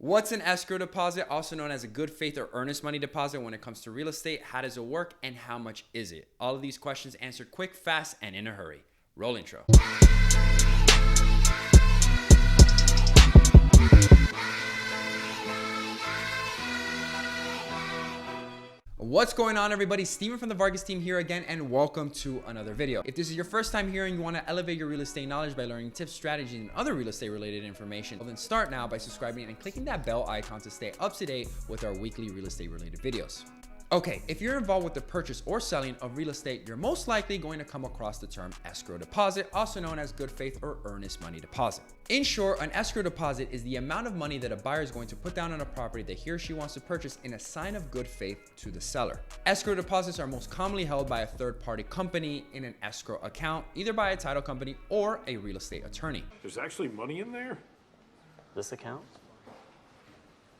What's an escrow deposit, also known as a good faith or earnest money deposit when it comes to real estate? How does it work and how much is it? All of these questions answered quick, fast, and in a hurry. Roll intro. What's going on, everybody? Steven from the Vargas team here again, and welcome to another video. If this is your first time here and you want to elevate your real estate knowledge by learning tips, strategies, and other real estate related information, well, then start now by subscribing and clicking that bell icon to stay up to date with our weekly real estate related videos. Okay, if you're involved with the purchase or selling of real estate, you're most likely going to come across the term escrow deposit, also known as good faith or earnest money deposit. In short, an escrow deposit is the amount of money that a buyer is going to put down on a property that he or she wants to purchase in a sign of good faith to the seller. Escrow deposits are most commonly held by a third-party company in an escrow account, either by a title company or a real estate attorney. There's actually money in there? This account?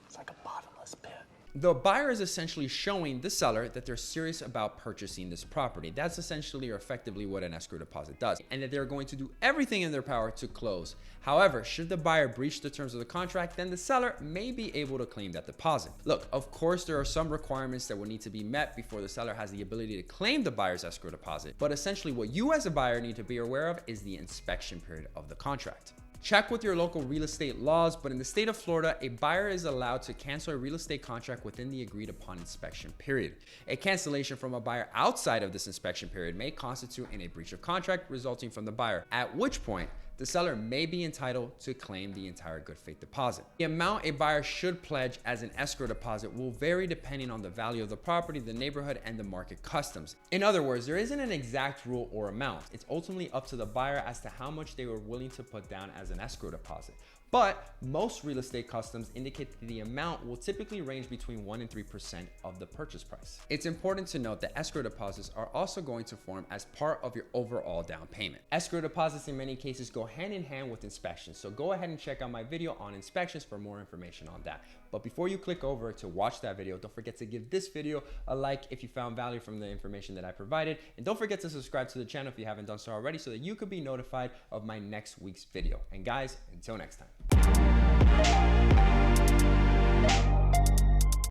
It's like a bottomless pit. The buyer is essentially showing the seller that they're serious about purchasing this property. That's essentially or effectively what an escrow deposit does, and that they're going to do everything in their power to close. However, should the buyer breach the terms of the contract, then the seller may be able to claim that deposit. Look, of course, there are some requirements that will need to be met before the seller has the ability to claim the buyer's escrow deposit. But essentially what you as a buyer need to be aware of is the inspection period of the contract. Check with your local real estate laws, but in the state of Florida, a buyer is allowed to cancel a real estate contract within the agreed upon inspection period. A cancellation from a buyer outside of this inspection period may constitute a breach of contract resulting from the buyer, at which point the seller may be entitled to claim the entire good faith deposit. The amount a buyer should pledge as an escrow deposit will vary depending on the value of the property, the neighborhood, and the market customs. In other words, there isn't an exact rule or amount. It's ultimately up to the buyer as to how much they were willing to put down as an escrow deposit. But most real estate customs indicate that the amount will typically range between 1% and 3% of the purchase price. It's important to note that escrow deposits are also going to form as part of your overall down payment. Escrow deposits in many cases go hand in hand with inspections, so go ahead and check out my video on inspections for more information on that. But before you click over to watch that video, don't forget to give this video a like if you found value from the information that I provided, and don't forget to subscribe to the channel if you haven't done so already so that you could be notified of my next week's video. And guys, until next time.